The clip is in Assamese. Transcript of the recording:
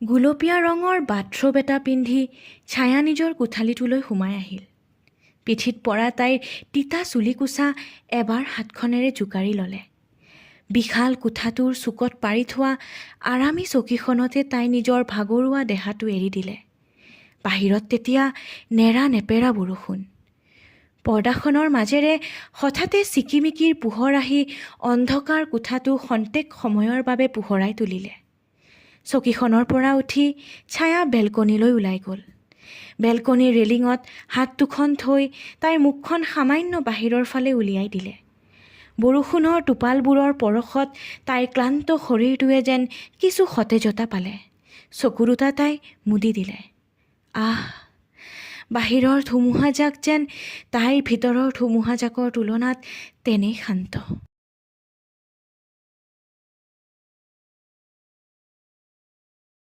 গুলপীয়া ৰঙৰ বাথৰোব এটা পিন্ধি ছায়া নিজৰ কোঠালিটোলৈ সোমাই আহিল। পিঠিত পৰা তাইৰ তিতা চুলিকোছা এবাৰ হাতখনেৰে জোকাৰি ল'লে। বিশাল কোঠাটোৰ চুকত পাৰি থোৱা আৰামী চকীখনতে তাই নিজৰ ভাগৰুৱা দেহাটো এৰি দিলে। বাহিৰত তেতিয়া নেৰা নেপেৰা বৰষুণ। পৰ্দাখনৰ মাজেৰে হঠাতে চিকিমিকিৰ পোহৰ আহি অন্ধকাৰ কোঠাটো খন্তেক সময়ৰ বাবে পোহৰাই তুলিলে। চকীখনৰ পৰা উঠি ছায়া বেলকনিলৈ ওলাই গ'ল। বেলকনিৰ ৰেলিঙত হাত দুখন থৈ তাইৰ মুখখন সামান্য বাহিৰৰ ফালে উলিয়াই দিলে। বৰষুণৰ টোপালবোৰৰ পৰশত তাইৰ ক্লান্ত শৰীৰটোৱে যেন কিছু সতেজতা পালে। চকু দুটা তাই মুদি দিলে। বাহিৰৰ ধুমুহাজাক যেন তাইৰ ভিতৰৰ ধুমুহাজাকৰ তুলনাত তেনেই শান্ত।